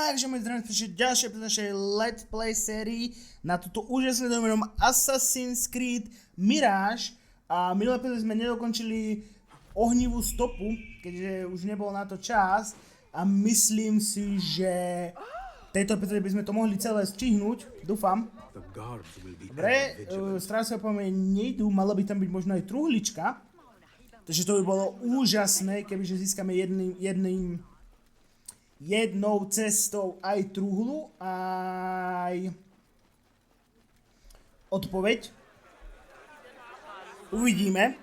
Takže môj zdravím prišli ďalšie z našej Let's Play sérii na túto úžasnú domenom Assassin's Creed Mirage. A minulé epizóde sme nedokončili ohnivú stopu, keďže už nebol na to čas. A myslím si, že v tejto epizóde by sme to mohli celé stihnúť, dúfam. Dobre, strážce po mne nejdú, malo by tam byť možno aj truhlička. Takže to by bolo úžasné, kebyže získame jednou cestou aj truhlu, aj odpoveď. Uvidíme.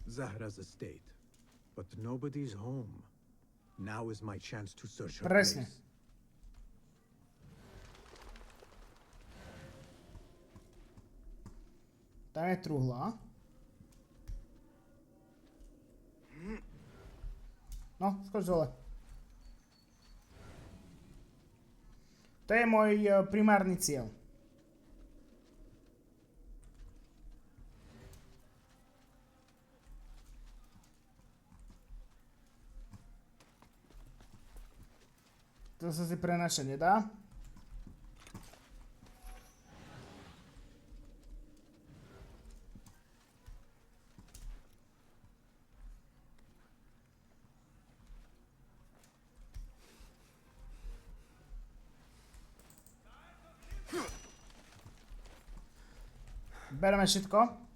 Zahra's estate, but nobody's home. Now is my chance to search her Presne. place. Tam je truhla. No, skoč dole. To je môj primárny cieľ. To sa si prenašať nedá. Bereme všetko.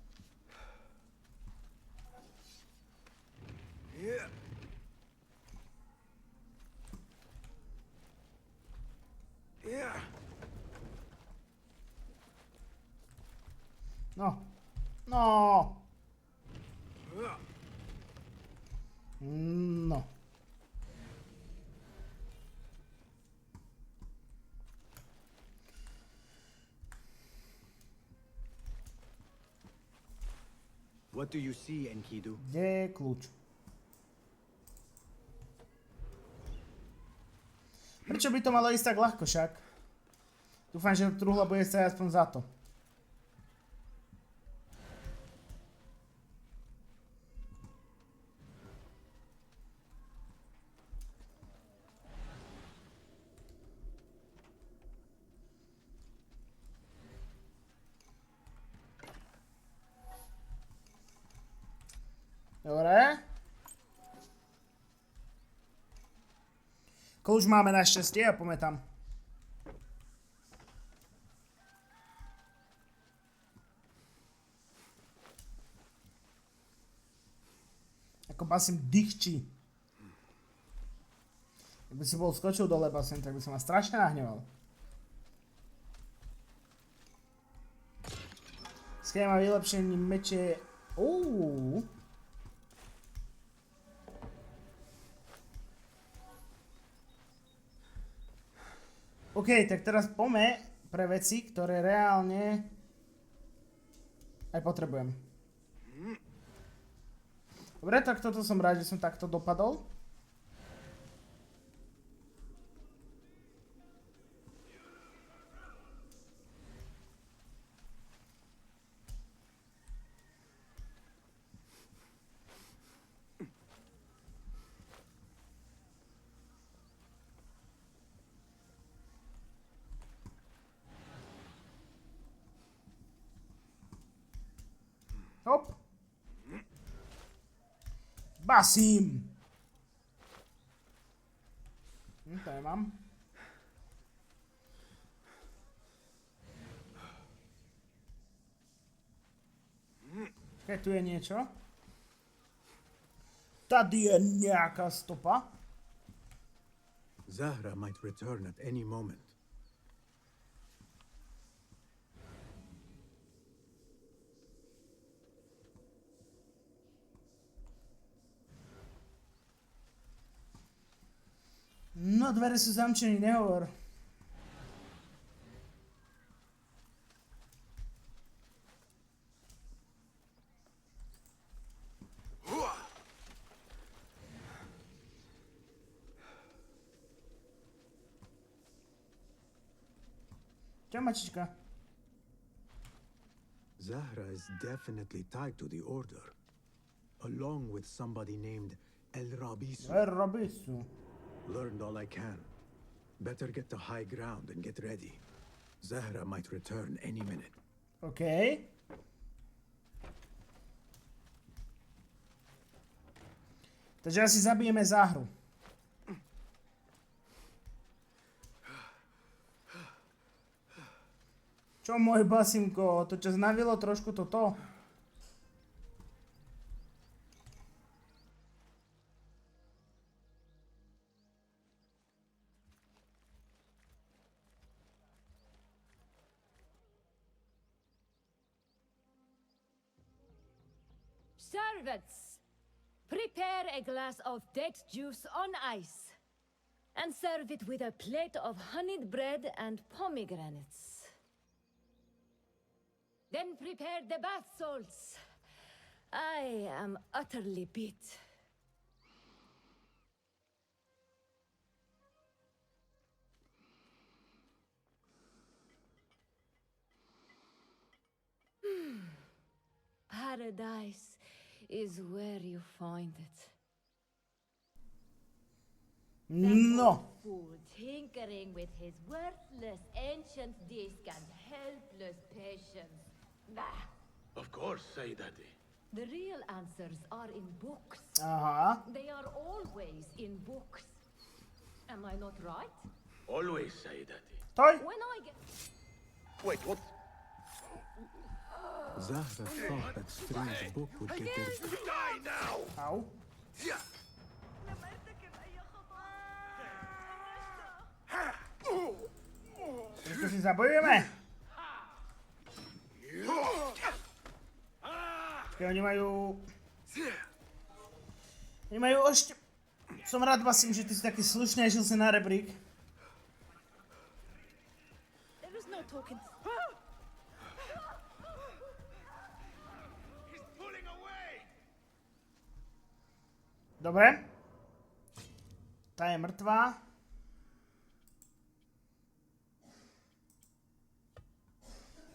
No. No. No. What do you see, Enkidu? Kde je kľúč? Prečo by to malo ísť tak ľahko však? Dúfam, že truhla bude stať aspoň za to. Dobre. Kľúč máme našťastie a poďme tam. Ako basím dýchčí. Keby si bol skočil dole basím, tak by som ma strašne nahneval. Schéma vylepšení meče... OK, tak teraz poďme pre veci, ktoré reálne aj potrebujem. Dobre, tak toto som rád, že som takto dopadol. Hop. Basím. To nemám. Keď tu je niečo. Tady je nejaká stopa. Zahra might return at any moment. No, dvere sú zamčené, nehovor. Čo mačička? Zahra is definitely tied to the Order, along with somebody named El Rabisu. Robisu. Learned all I can. Better get to high ground and get ready. Zahra might return any minute. OK. Takže asi zabijeme Zahru. Čo môj basinko, to ťa znavilo trošku toto? Servants, prepare a glass of date juice on ice and serve it with a plate of honeyed bread and pomegranates. Then prepare the bath salts. I am utterly beat. Paradise is where you find it. No. Fool tinkering with his worthless ancient disc and helpless patience. Bah! Of course, say daddy. The real answers are in books. Aha. They are always in books. Am I not right? Always say daddy. Stoj. When I get... Wait, what? Zahra thought that strange book would get their... Die now! Au. Ešte si zabojujeme. Počkej, oni majú... Oni majú ešte... Som rád, Basim, že ty si taký slušný a žil si na rebrík. There is no talking... He's pulling away! Dobre. Tá je mŕtvá.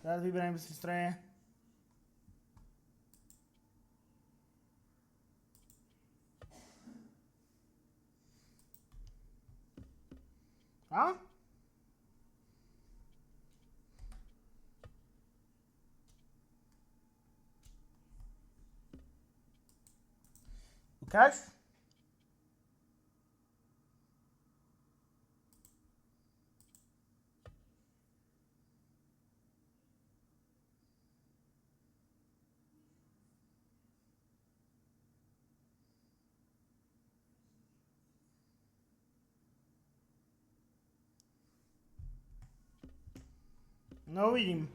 Teraz vyberiem si stroje. A? Ukáž? No uvidím.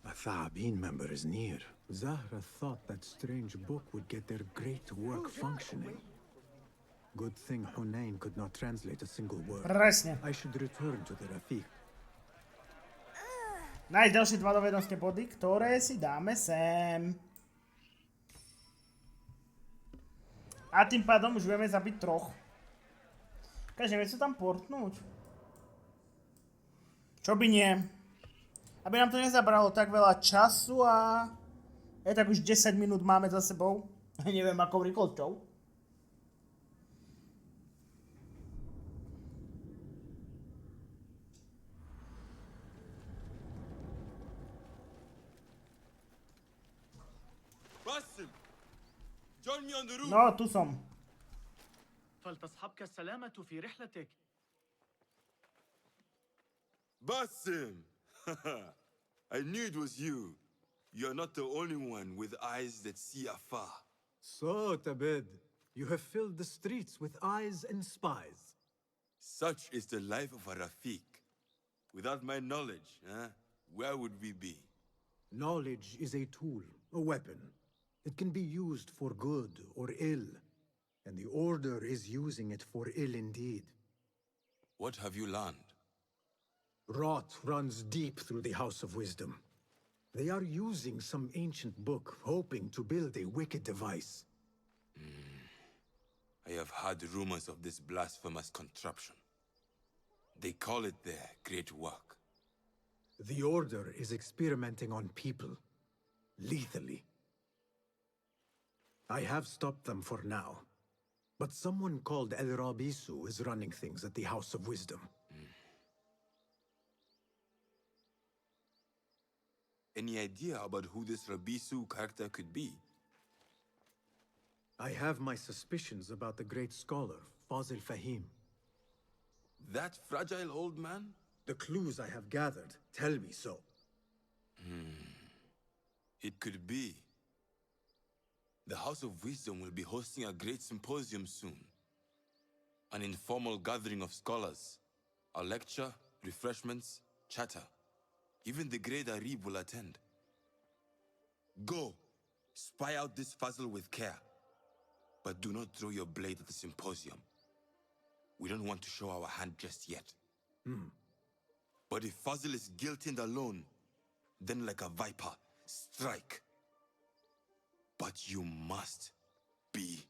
A Tha'abin member is near. Zahra thought that strange book would get their great work functioning. Good thing Hunain could not translate a single word. Presne. I should return to the Rafiq. Nájsť ďalšie dva dovednostné body, ktoré si dáme sem. A tým pádom už vieme zabiť troch. Každý vie sa tam portnúť. Čo by nie? Aby nám to nezabralo tak veľa času a... tak už 10 minút máme za sebou. Neviem akou rýchlosťou. Basim, join me on the roof. No, tu som. فلتصحبك السلامة في رحلتك. Basim, I knew it was you. You're not the only one with eyes that see afar. So, Tabed, you have filled the streets with eyes and spies. Such is the life of a Rafiq. Without my knowledge, where would we be? Knowledge is a tool, a weapon. It can be used for good or ill, and the Order is using it for ill indeed. What have you learned? Rot runs deep through the House of Wisdom. They are using some ancient book, hoping to build a wicked device. I have heard rumors of this blasphemous contraption. They call it their great work. The Order is experimenting on people. Lethally. I have stopped them for now. But someone called El Rabisu is running things at the House of Wisdom. Any idea about who this Rabisu character could be? I have my suspicions about the great scholar, Fazil Fahim. That fragile old man? The clues I have gathered tell me so. It could be. The House of Wisdom will be hosting a great symposium soon. An informal gathering of scholars. A lecture, refreshments, chatter. Even the great Arib will attend. Go, spy out this puzzle with care. But do not throw your blade at the symposium. We don't want to show our hand just yet. But if Fazil is guilty and alone, then like a viper, strike. But you must be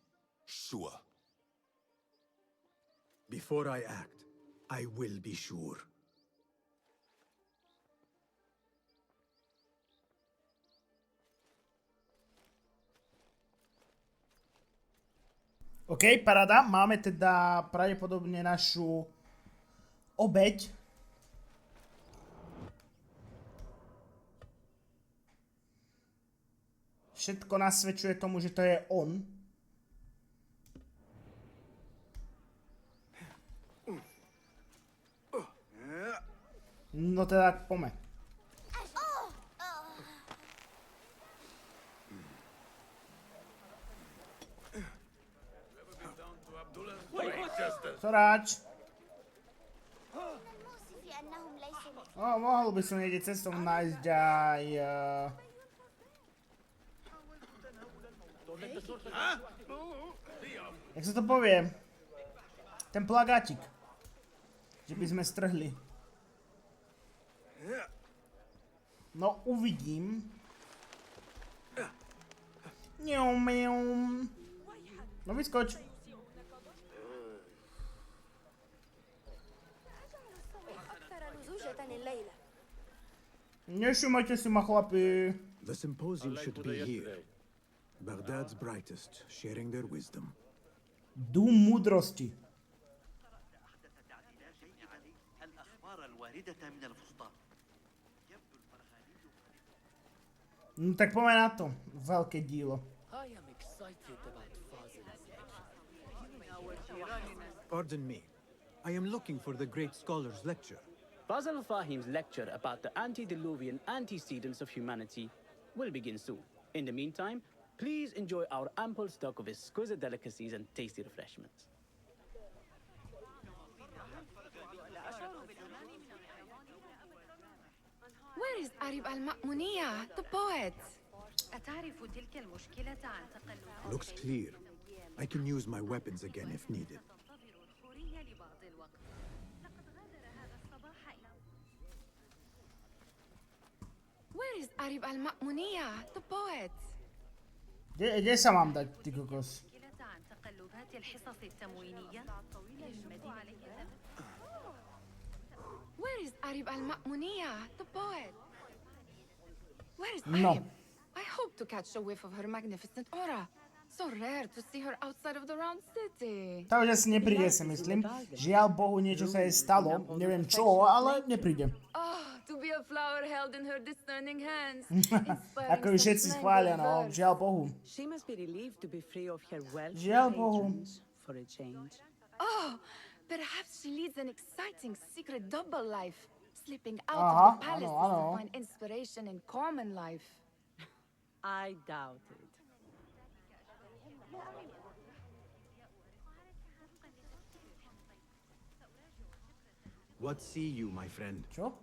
sure. Before I act, I will be sure. OK, paráda. Máme teda pravdepodobne našu obeť. Všetko nasvedčuje tomu, že to je on. No teda poďme. Soráč. Mohol by som niekde cestou nájsť aj... Jak sa to povie? Ten plagátik. Že by sme strhli. No, uvidím. No vyskoč. Nešumajte si ma, chlapi. The symposium should be here. Baghdad's brightest, sharing their wisdom. Dům múdrosti. No tak poďme na to. Veľké dielo. Pardon me. I am looking for the great scholar's lecture. Fazl Fahim's lecture about the antediluvian antecedents of humanity will begin soon. In the meantime, please enjoy our ample stock of exquisite delicacies and tasty refreshments. Where is Arib al-Ma'muniyah, the poet? Looks clear. I can use my weapons again if needed. Where is Arib al-Ma'muniyah, the poet? Kde sa mám dať, ty kokos? Where is Arib al-Ma'muniyah, the poet? Where is No. Arib? I hope to catch a whiff of her magnificent aura. So rare to see her outside of the round city. To už asi nepríde, si myslím. Žiaľ Bohu, niečo sa jej stalo. Neviem čo, ale nepríde. Oh, to be a flower held in her discerning hands. Ako ju všetci chvália, no. Žiaľ Bohu. She must be relieved to be free of her wealth Žiaľ Bohu. patrons for a change. Oh, perhaps she leads an exciting secret double life, slipping out Aha, of the áno, palaces áno. to find inspiration in common life. I doubt it. What see you, my friend? Čo?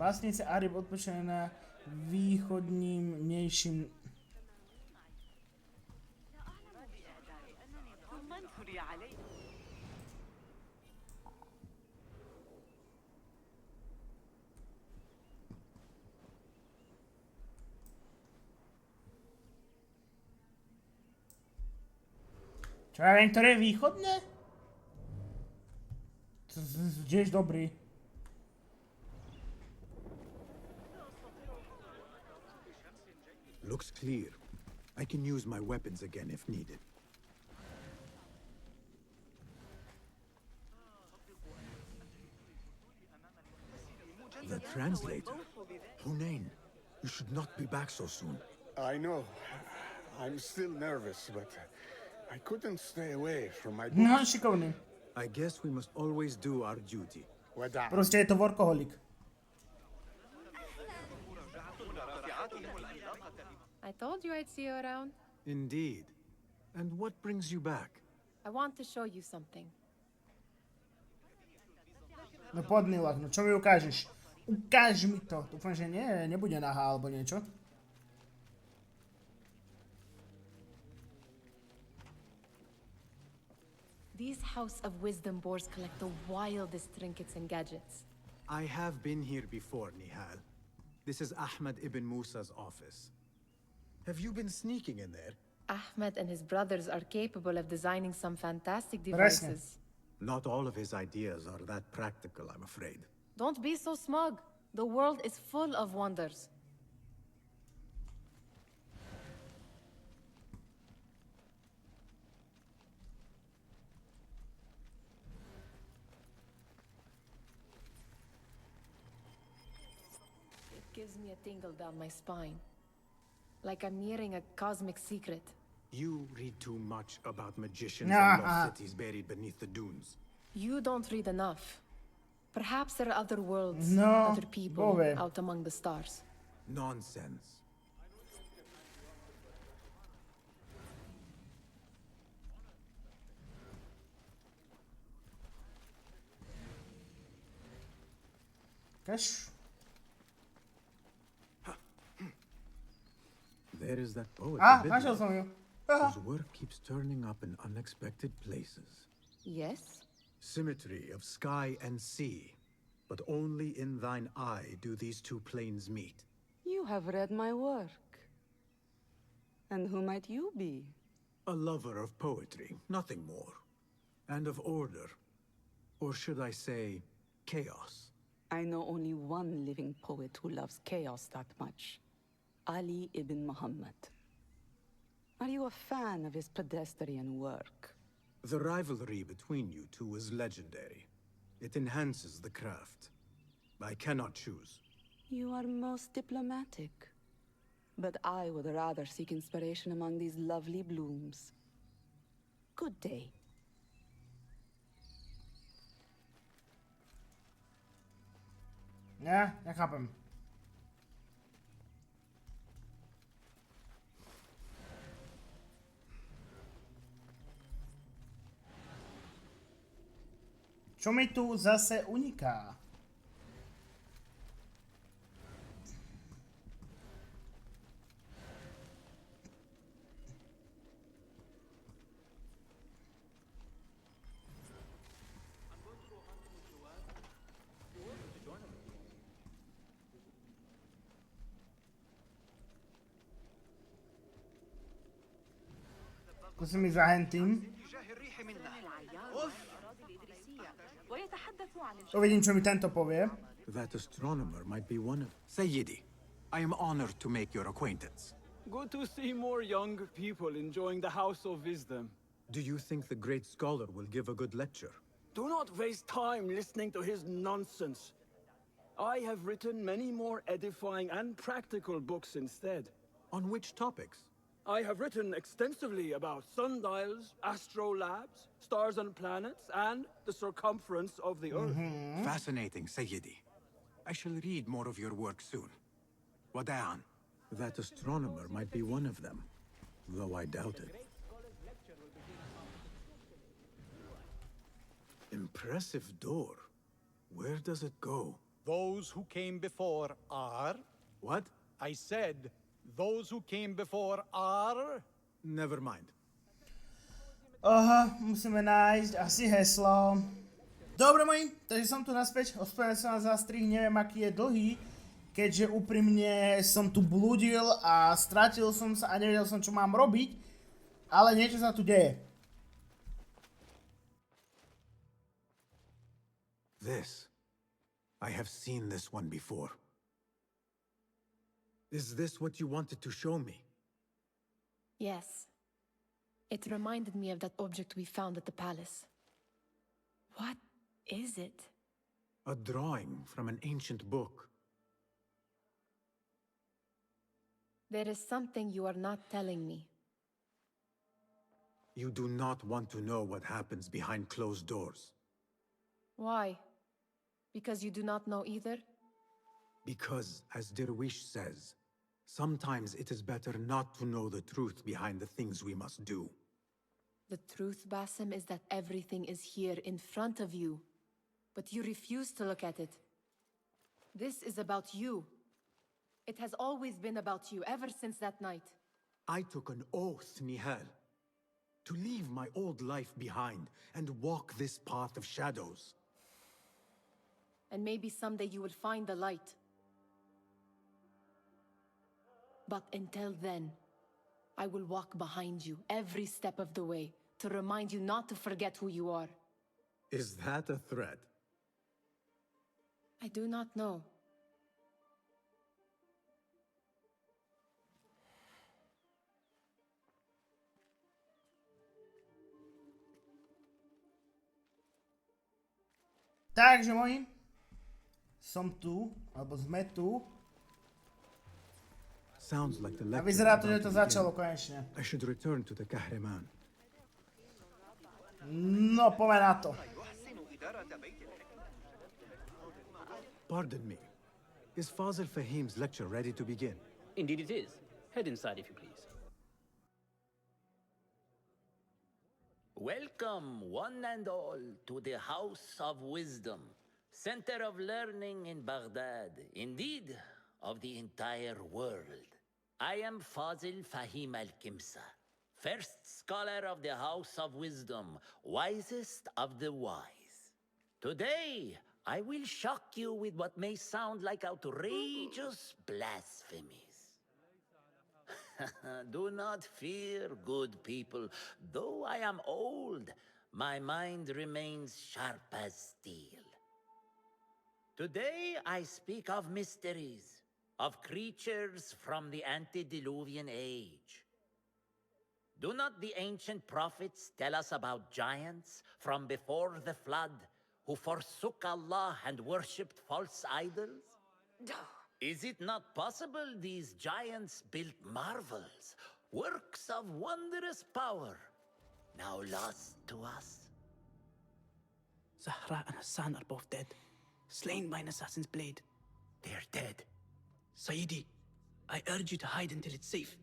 Básnice Arib odpočínajú na východnejším... Čo ja viem, ktoré je východné? Tiež dobrý. Looks clear. I can use my weapons again if needed. The translator. Hunain, you should not be back so soon. I know. I'm still nervous, but I couldn't stay away from my No, books. šikovný. I guess we must always do our duty. Wada. Proste je to workoholik. I told you I'd see you around. Indeed. And what brings you back? I want to show you something. No podnilak, no čo mi ukážeš? Ukáž mi to. Dúfam, že nebude nahá alebo niečo. These House of Wisdom boars collect the wildest trinkets and gadgets. I have been here before, Nihal. This is Ahmed ibn Musa's office. Have you been sneaking in there? Ahmed and his brothers are capable of designing some fantastic Presne. devices. Not all of his ideas are that practical, I'm afraid. Don't be so smug. The world is full of wonders. It gives me a tingle down my spine. Like I'm nearing a cosmic secret. You read too much about magicians Nah, and lost cities buried beneath the dunes. You don't read enough. Perhaps there are other worlds, No, other people go away. out among the stars. Nonsense. Kaž? There is that poet. the Našiel Bidler, som ju. whose work keeps turning up in unexpected places. Yes? Symmetry of sky and sea. But only in thine eye do these two planes meet. You have read my work. And who might you be? A lover of poetry, nothing more. And of order. Or should I say, chaos. I know only one living poet who loves chaos that much. Ali ibn Muhammad. Are you a fan of his pedestrian work? The rivalry between you two is legendary. It enhances the craft. I cannot choose. You are most diplomatic. But I would rather seek inspiration among these lovely blooms. Good day. Nechápem. Čo mi tu zase uniká? Skúsim ísť za hentým. Uvidím, čo mi tento povie. That astronomer might be one of... Sayyidi, I am honored to make your acquaintance. Good to see more young people enjoying the House of Wisdom. Do you think the great scholar will give a good lecture? Do not waste time listening to his nonsense. I have written many more edifying and practical books instead. On which topics? I have written extensively about sundials, astrolabes, stars and planets, and the circumference of the Earth. Fascinating, Sayyidi. I shall read more of your work soon. Wada'an. That astronomer might be one of them, though I doubt it. Impressive door. Where does it go? Those who came before are... What? I said, those who came before are... Never mind. Musíme nájsť asi heslo. Dobre moji, takže som tu naspäť. Ospravedlňujem sa za strih, neviem aký je dlhý. Keďže úprimne som tu blúdil a stratil som sa a nevedel som čo mám robiť. Ale niečo sa tu deje. This. I have seen this one before. Is this what you wanted to show me? Yes. It reminded me of that object we found at the palace. What is it? A drawing from an ancient book. There is something you are not telling me. You do not want to know what happens behind closed doors. Why? Because you do not know either? Because, as Derwish says, sometimes it is better not to know the truth behind the things we must do. The truth, Basim, is that everything is here in front of you. But you refuse to look at it. This is about you. It has always been about you, ever since that night. I took an oath, Nihal, to leave my old life behind and walk this path of shadows. And maybe someday you will find the light. But until then, I will walk behind you every step of the way to remind you not to forget who you are. Is that a threat? I do not know. Takže moji, som tu, alebo sme tu. Sounds like the A lecture vyzerá to, is že to about to začalo begin. konečne. I should return to the Kahraman. No, poďme na to. Pardon me. Is Fazil Fahim's lecture ready to begin? Indeed it is. Head inside if you please. Welcome, one and all, to the House of Wisdom, center of learning in Baghdad, indeed, of the entire world. I am Fazil Fahim al-Kimsa, first scholar of the House of Wisdom, wisest of the wise. Today, I will shock you with what may sound like outrageous blasphemies. Do not fear, good people. Though I am old, my mind remains sharp as steel. Today I speak of mysteries, of creatures from the antediluvian age. Do not the ancient prophets tell us about giants from before the flood who forsook Allah and worshipped false idols? Is it not possible these giants built marvels, works of wondrous power, now lost to us? Zahra and Hassan are both dead, slain by an assassin's blade. They're dead. Sayyidi, I urge you to hide until it's safe.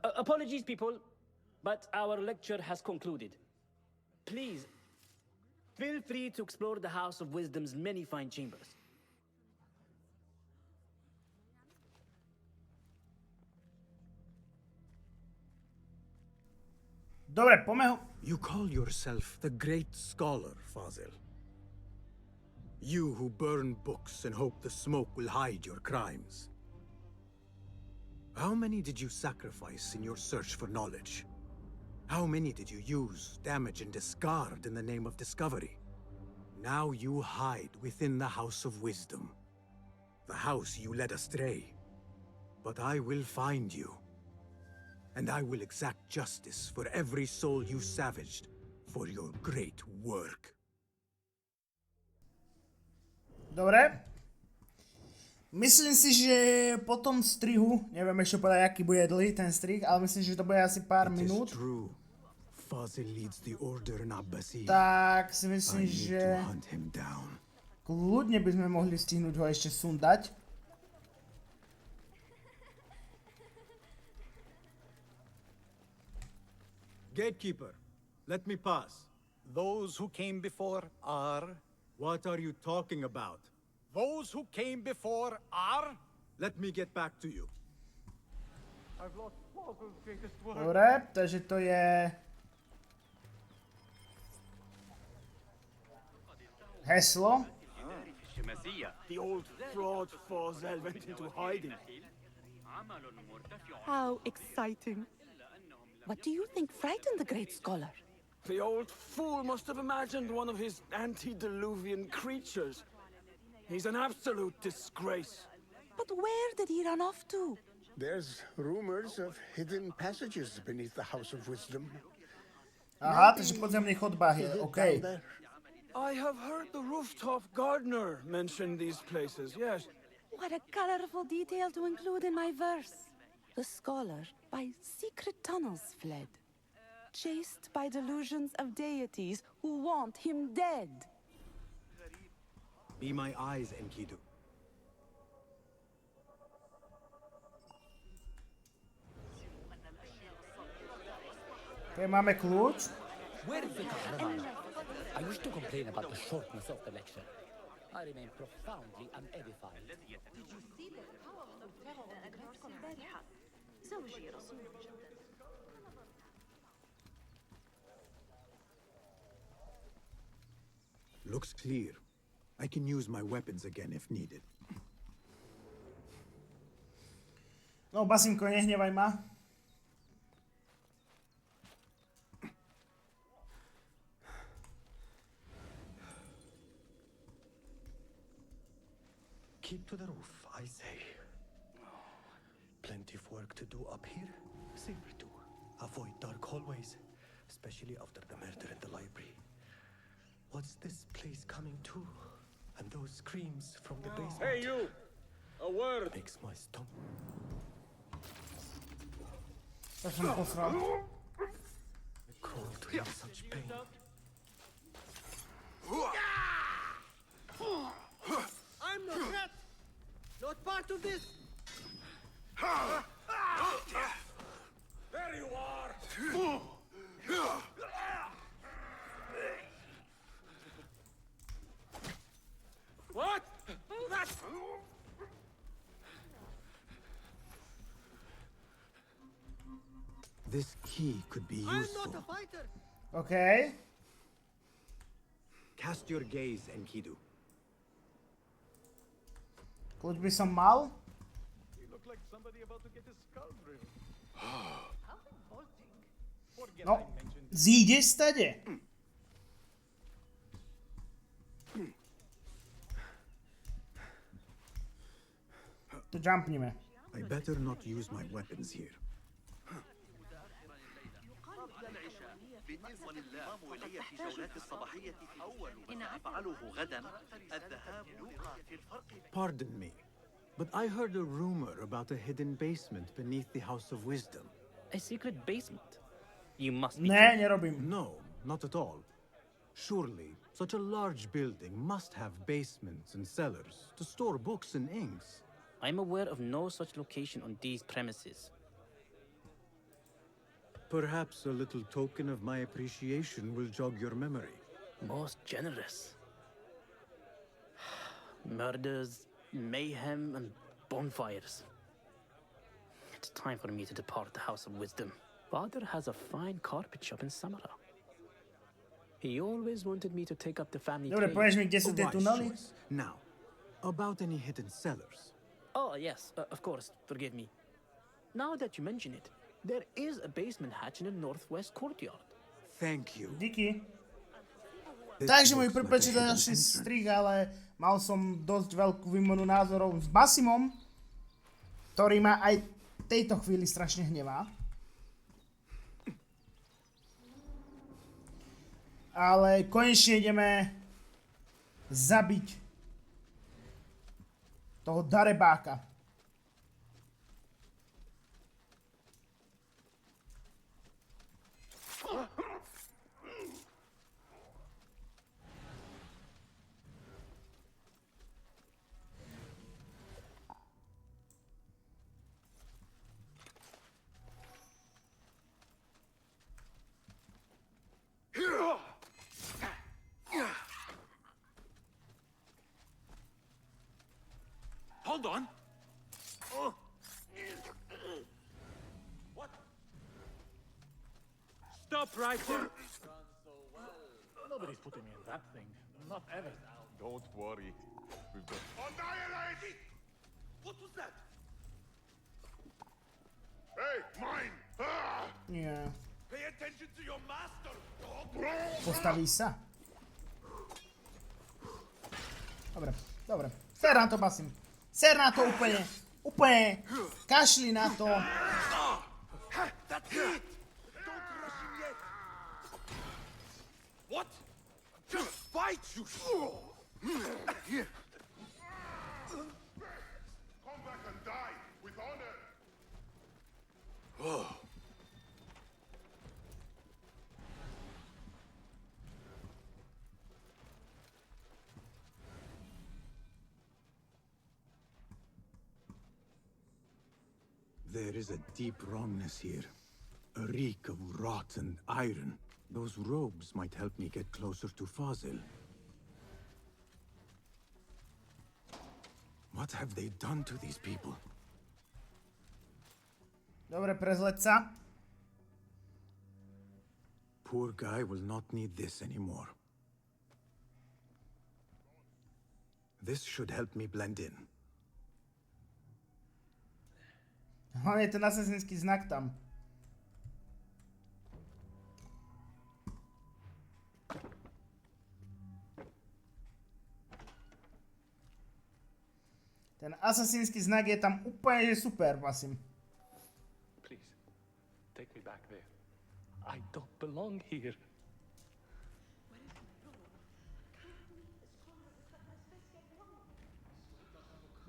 Apologies, people, but our lecture has concluded. Please, feel free to explore the House of Wisdom's many fine chambers. Dobre, poďme ho... You call yourself the great scholar, Fazil. You who burn books and hope the smoke will hide your crimes. How many did you sacrifice in your search for knowledge? How many did you use, damage, and discard in the name of discovery? Now you hide within the House of Wisdom. The house you led astray. But I will find you. And I will exact justice for every soul you savaged for your great work. Dobre. Myslím si, že po tom strihu, neviem ešte povedať, aký bude dlhý ten strih, ale myslím, že to bude asi pár minút. Fazil leads the order in Abbasi. Tak si myslím, že kľudne by sme mohli stihnúť ho ešte sundať. Gatekeeper, let me pass. Those who came before are... What are you talking about? Those who came before are... Let me get back to you. I've lost Fazil's greatest word. Dobre, takže to je... heslo. The old fraud Fazil went into hiding. How exciting. What do you think frightened the great scholar? The old fool must have imagined one of his antediluvian creatures. He's an absolute disgrace. But where did he run off to? There's rumors of hidden passages beneath the House of Wisdom. Aha, takže podzemný chodbách je, OK. I have heard the rooftop gardener mention these places, yes. What a colorful detail to include in my verse. The scholar by secret tunnels fled, chased by delusions of deities who want him dead. Be my eyes, Enkidu. Okay, máme kľúč. Where is the Kahraman? I wish to complain about the shortness of the lecture. I remain profoundly unedified. Did you see the powerful terror of the Great Convention? زوجي رسول جدا. Looks clear. I can use my weapons again if needed. No, Basinko, nehnevaj ma. Keep to the roof, I say. Plenty of work to do up here. Saber too. Avoid dark hallways, especially after the murder in the library. What's this place coming to? And those screams from the basement. Hey, you! A word! Makes my stomach. Cruel to have such pain. I'm not rat! Not part of this! There you are! What? That's... This key could be useful. I'm not a fighter! OK. Cast your gaze, Enkidu. Kľúč by som mal. You look like somebody about to get his skull drilled. No, zídeš stade. To jumpnime. I better not use my weapons here. بالنسبة للانضمام إلي في جولات الصباحية أول ما أفعله غدا الذهاب في الفرق. Pardon me, but I heard a rumor about a hidden basement beneath the House of Wisdom. A secret basement? You must be Ne, nerobím. No, not at all. Surely, such a large building must have basements and cellars to store books and inks. I'm aware of no such location on these premises. Perhaps a little token of my appreciation will jog your memory. Most generous. Murders, mayhem, and bonfires. It's time for me to depart the House of Wisdom. Father has a fine carpet shop in Samara. He always wanted me to take up the family Dobre, trade. povieš mi, kde sú tie Wise tunely? choice. Now, about any hidden cellars. Oh, yes, of course, forgive me. Now that you mention it, there is a basement hatch in the northwest courtyard. Thank you. Díky. Takže môj prepáčte za ďalší strih, ale mal som dosť veľkú výmenu názorov s Basimom, ktorý ma aj v tejto chvíli strašne hnevá. Ale konečne ideme zabiť toho darebáka. Hold on. What? Stop right there. Nobody's putting me in that thing. Not ever. Don't worry. We've got... Annihilate it! What was that? Hey, mine! Ah! Yeah. Pay attention to your master, dog. Postaví sa. Dobre. Ser na to, Basim. Ser na to úplne. Kašli na to. That's it. Don't rush him yet. What? Just fight, you. Come back and die with honor. Oh. There is a deep wrongness here. A reek of rot and iron. Those robes might help me get closer to Fazil. What have they done to these people? Dobre, prezleď sa. Poor guy will not need this anymore. This should help me blend in. Hlavne ten asasinský znak tam. Ten asasinský znak je tam úplne super, Basim. Please, take me back there. I don't belong here.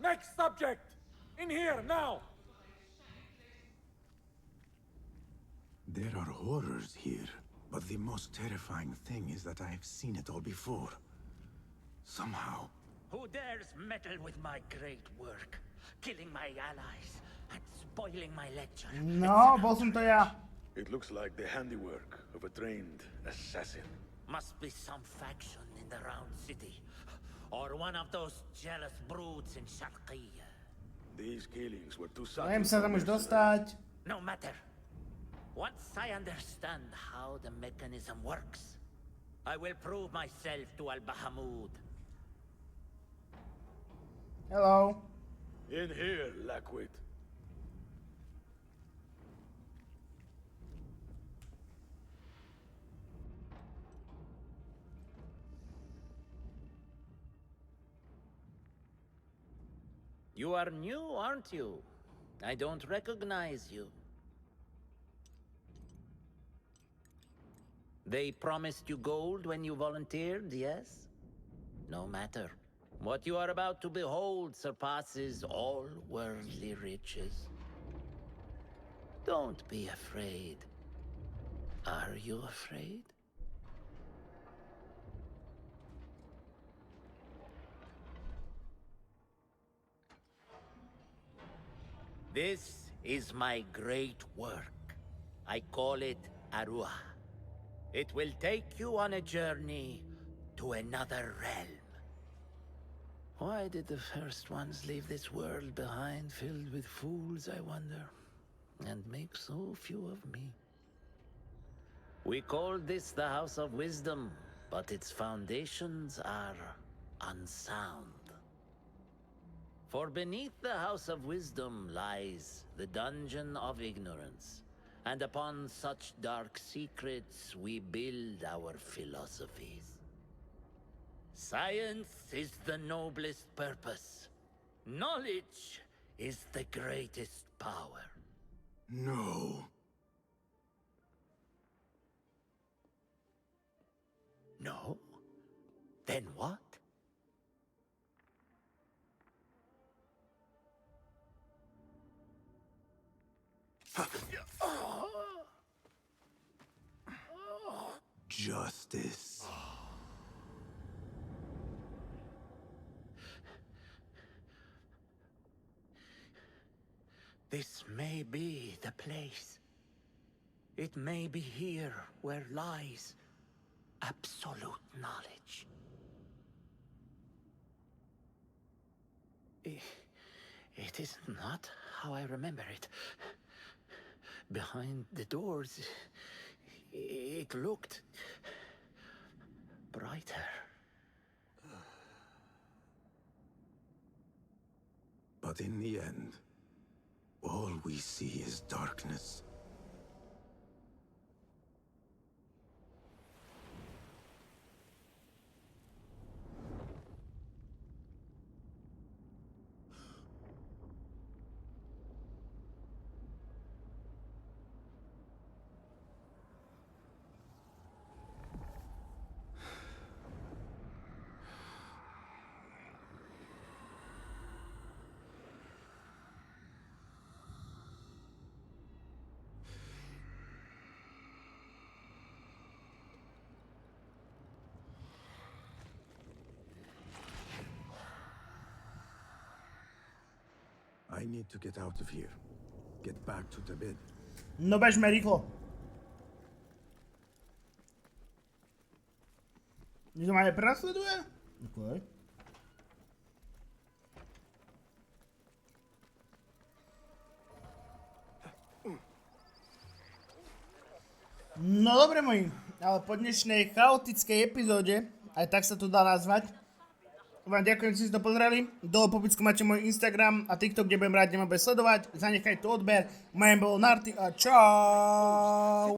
Next subject! In here, now! There are horrors here, but the most terrifying thing is that I have seen it all before. Somehow. Who dares meddle with my great work, killing my allies and spoiling my lecture? No, bol som to ja. It looks like the handiwork of a trained assassin. Must be some faction in the Round City, or one of those jealous broods in Sharqiyya. These killings were too subtle. Viem sa tam už dostať. No matter. Once I understand how the mechanism works, I will prove myself to Al-Bahamud. Hello. In here, Lackwit. You are new, aren't you? I don't recognize you. They promised you gold when you volunteered, yes? No matter. What you are about to behold surpasses all worldly riches. Don't be afraid. Are you afraid? This is my great work. I call it Arua. It will take you on a journey to another realm. Why did the first ones leave this world behind filled with fools, I wonder, and make so few of me? We called this the House of Wisdom, but its foundations are unsound. For beneath the House of Wisdom lies the Dungeon of Ignorance, and upon such dark secrets we build our philosophies. Science is the noblest purpose. Knowledge is the greatest power. No. No? Then what? Justice. This may be the place. It may be here where lies absolute knowledge. It is not how I remember it. Behind the doors, it looked brighter. But in the end, all we see is darkness. I need to get out of here. Get back to the bed. No bežme rýchlo. Niekto ma aj prenasleduje? Okay. No dobre moji, ale po dnešnej chaotickej epizóde, aj tak sa to dá nazvať, vám ďakujem, že ste to pozreli. Dole po popisku máte môj Instagram a TikTok, kde budem rád, kde ma bude sledovať. Zanechajte odber. Moje bolo Narty a čau.